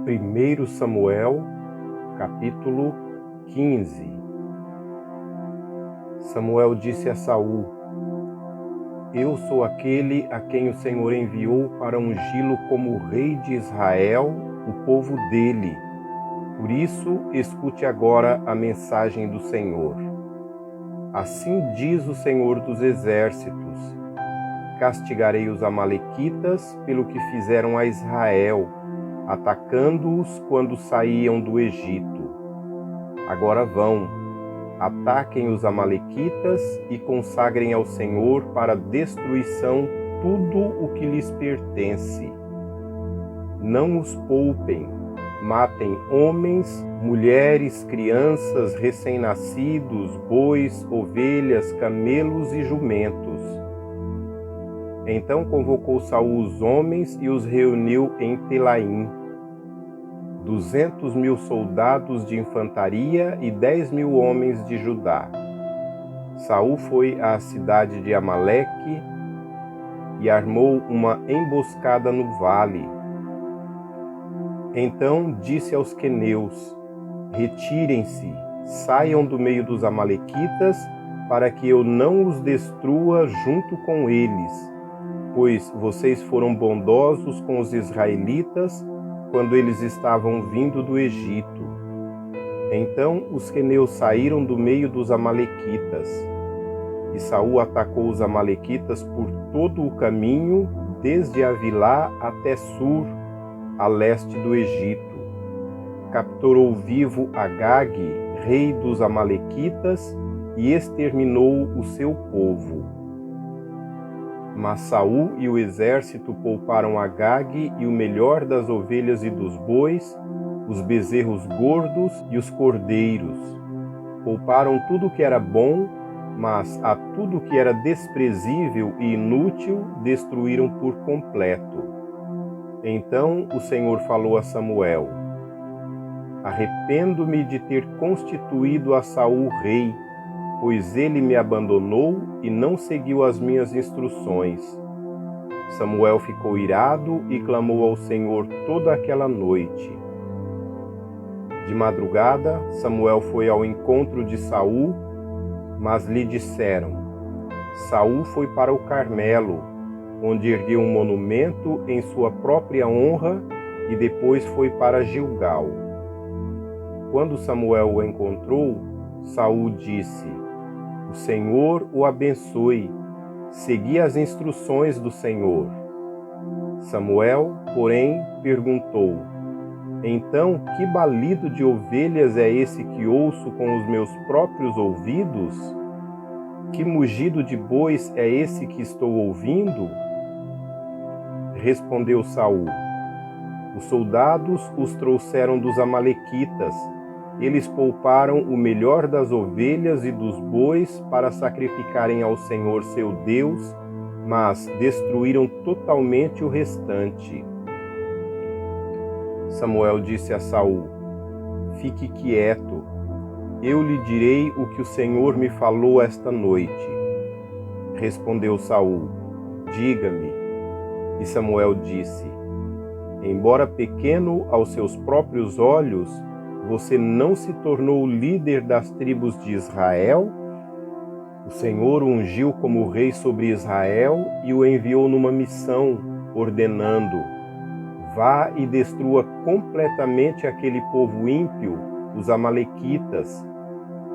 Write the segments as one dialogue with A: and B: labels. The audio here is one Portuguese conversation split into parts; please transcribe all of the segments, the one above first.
A: 1 Samuel, capítulo 15. Samuel disse a Saul: Eu sou aquele a quem o Senhor enviou para ungí-lo como rei de Israel, o povo dele. Por isso, escute agora a mensagem do Senhor. Assim diz o Senhor dos Exércitos: Castigarei os amalequitas pelo que fizeram a Israel, atacando-os quando saíam do Egito. Agora vão, ataquem os amalequitas e consagrem ao Senhor para destruição tudo o que lhes pertence. Não os poupem, matem homens, mulheres, crianças, recém-nascidos, bois, ovelhas, camelos e jumentos. Então convocou Saul os homens e os reuniu em Telaim. 200.000 soldados de infantaria e 10.000 homens de Judá. Saul foi à cidade de Amaleque e armou uma emboscada no vale. Então disse aos queneus: Retirem-se, saiam do meio dos amalequitas, para que eu não os destrua junto com eles, pois vocês foram bondosos com os israelitas quando eles estavam vindo do Egito. Então os queneus saíram do meio dos amalequitas. E Saul atacou os amalequitas por todo o caminho, desde Avilá até Sur, a leste do Egito. Capturou vivo Agag, rei dos amalequitas, e exterminou o seu povo. Mas Saul e o exército pouparam Agag e o melhor das ovelhas e dos bois, os bezerros gordos e os cordeiros. Pouparam tudo o que era bom, mas a tudo o que era desprezível e inútil destruíram por completo. Então o Senhor falou a Samuel: Arrependo-me de ter constituído a Saul rei, pois ele me abandonou e não seguiu as minhas instruções. Samuel ficou irado e clamou ao Senhor toda aquela noite. De madrugada, Samuel foi ao encontro de Saul, mas lhe disseram: Saul foi para o Carmelo, onde ergueu um monumento em sua própria honra, e depois foi para Gilgal. Quando Samuel o encontrou, Saul disse: O Senhor o abençoe. Segui as instruções do Senhor. Samuel, porém, perguntou: Então, que balido de ovelhas é esse que ouço com os meus próprios ouvidos? Que mugido de bois é esse que estou ouvindo? Respondeu Saul: Os soldados os trouxeram dos amalequitas. Eles pouparam o melhor das ovelhas e dos bois para sacrificarem ao Senhor seu Deus, mas destruíram totalmente o restante. Samuel disse a Saul: Fique quieto, eu lhe direi o que o Senhor me falou esta noite. Respondeu Saul: Diga-me. E Samuel disse: Embora pequeno aos seus próprios olhos, você não se tornou líder das tribos de Israel? O Senhor o ungiu como rei sobre Israel e o enviou numa missão, ordenando: Vá e destrua completamente aquele povo ímpio, os amalequitas.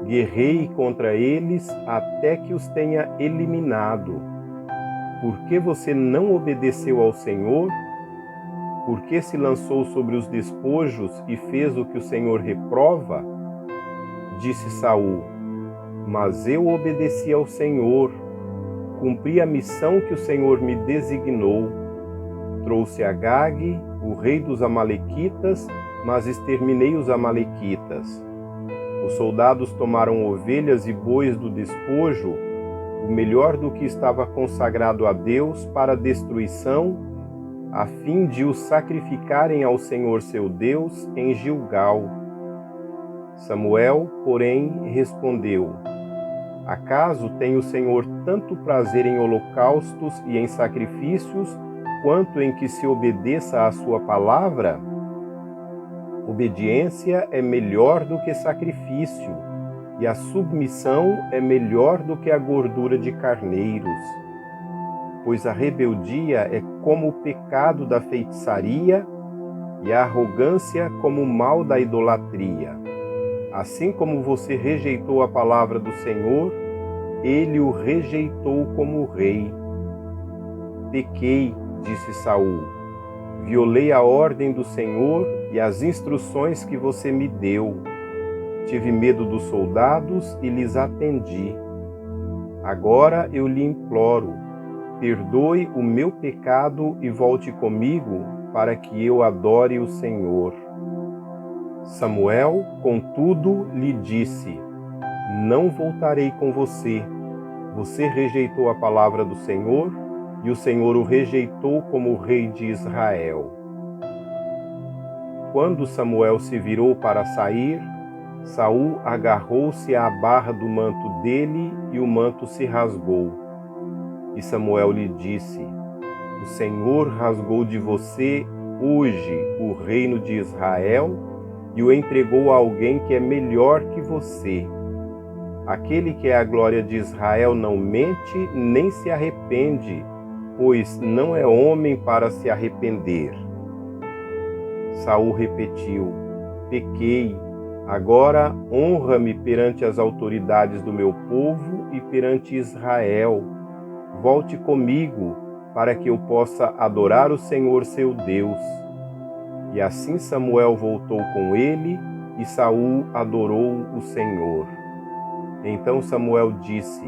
A: Guerreie contra eles até que os tenha eliminado. Por que você não obedeceu ao Senhor? Por que se lançou sobre os despojos e fez o que o Senhor reprova? Disse Saul: Mas eu obedeci ao Senhor, cumpri a missão que o Senhor me designou. Trouxe Agag, o rei dos amalequitas, mas exterminei os amalequitas. Os soldados tomaram ovelhas e bois do despojo, o melhor do que estava consagrado a Deus para destruição, a fim de os sacrificarem ao Senhor seu Deus em Gilgal. Samuel, porém, respondeu: Acaso tem o Senhor tanto prazer em holocaustos e em sacrifícios, quanto em que se obedeça à sua palavra? Obediência é melhor do que sacrifício, e a submissão é melhor do que a gordura de carneiros. Pois a rebeldia é como o pecado da feitiçaria, e a arrogância como o mal da idolatria. Assim como você rejeitou a palavra do Senhor, ele o rejeitou como rei. Pequei, disse Saul, violei a ordem do Senhor e as instruções que você me deu. Tive medo dos soldados e lhes atendi. Agora eu lhe imploro, perdoe o meu pecado e volte comigo para que eu adore o Senhor. Samuel, contudo, lhe disse: Não voltarei com você. Você rejeitou a palavra do Senhor, e o Senhor o rejeitou como rei de Israel. Quando Samuel se virou para sair, Saul agarrou-se à barra do manto dele e o manto se rasgou. E Samuel lhe disse: O Senhor rasgou de você hoje o reino de Israel e o entregou a alguém que é melhor que você. Aquele que é a glória de Israel não mente nem se arrepende, pois não é homem para se arrepender. Saul repetiu: Pequei. Agora honra-me perante as autoridades do meu povo e perante Israel. Volte comigo, para que eu possa adorar o Senhor seu Deus. E assim Samuel voltou com ele, e Saul adorou o Senhor. Então Samuel disse: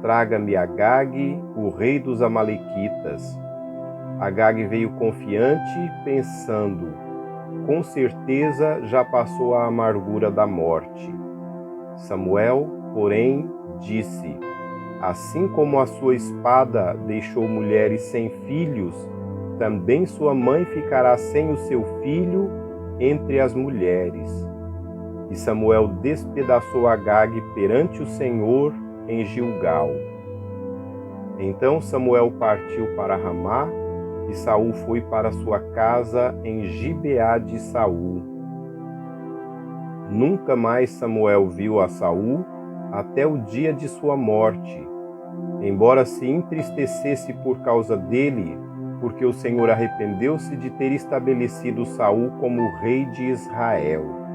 A: Traga-me Agag, o rei dos Amalequitas. Agag veio confiante, pensando: Com certeza já passou a amargura da morte. Samuel, porém, disse: Assim como a sua espada deixou mulheres sem filhos, também sua mãe ficará sem o seu filho entre as mulheres. E Samuel despedaçou Agag perante o Senhor em Gilgal. Então Samuel partiu para Ramá, e Saul foi para sua casa em Gibeá de Saul. Nunca mais Samuel viu a Saul até o dia de sua morte, embora se entristecesse por causa dele, porque o Senhor arrependeu-se de ter estabelecido Saul como rei de Israel.